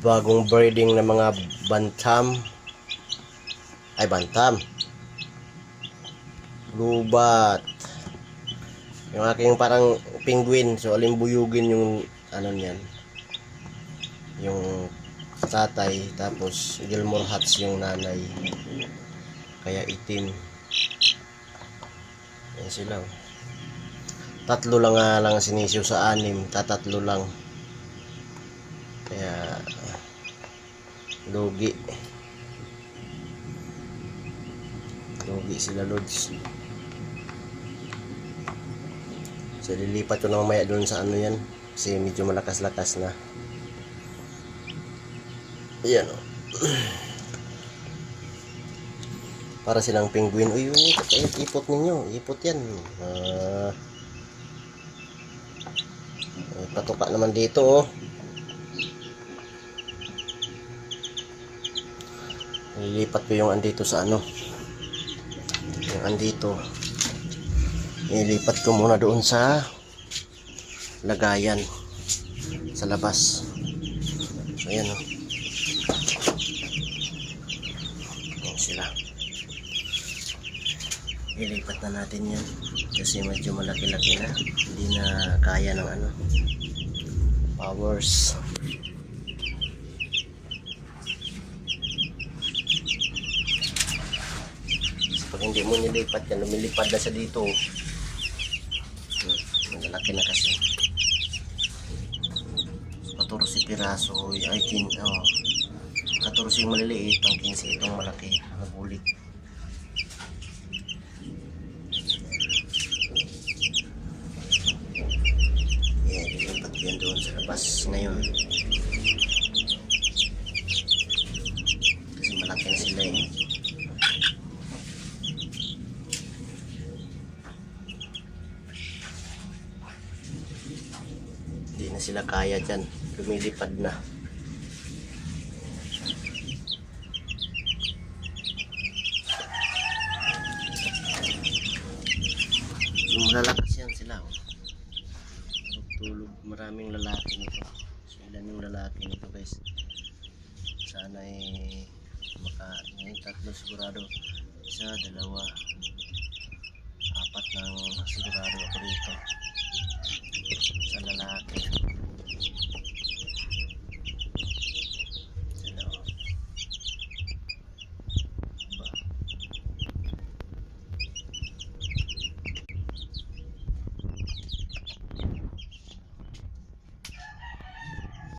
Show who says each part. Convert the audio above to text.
Speaker 1: bagong breeding ng mga bantam, lubat, yung aking parang penguin. So alimbuyugin yung ano niyan, yung tatay, tapos Gilmore Hats yung nanay, kaya itim. Yan sila. Tatlo lang nga lang sinisiw sa anim, tatatlo lang, kaya lugi sila, lods. So lilipat ko na mamaya doon sa ano yan, kasi medyo malakas-lakas na. Ayan o. Para silang penguin. Uy, ipot ninyo, ipot yan. Patuka naman dito oh. Lilipat ko yung andito sa ano, yung andito, ilipat ko muna doon sa lagayan sa labas. So ayan oh. Ayan sila. Ilipat na natin yan kasi medyo malaki-laki na, hindi na kaya ng ano, powers. Pag hindi mo nilipat yan, lumilipad na sa dito. Malaki na kasi. 14 piraso, I think, 14 yung maliliit, ang 15 itong malaki, magulit. Yan, nilipat yan doon sa labas ngayon. Kasi malaki na sila eh. Hindi na sila kaya dyan, lumilipad na. Malalakas yan sila oh. Tulog, maraming lalaki nito. So ilan yung lalaki nito guys? Sana eh tatlo sigurado. Isa, dalawa, apat lang sigurado ako dito sa lalaki.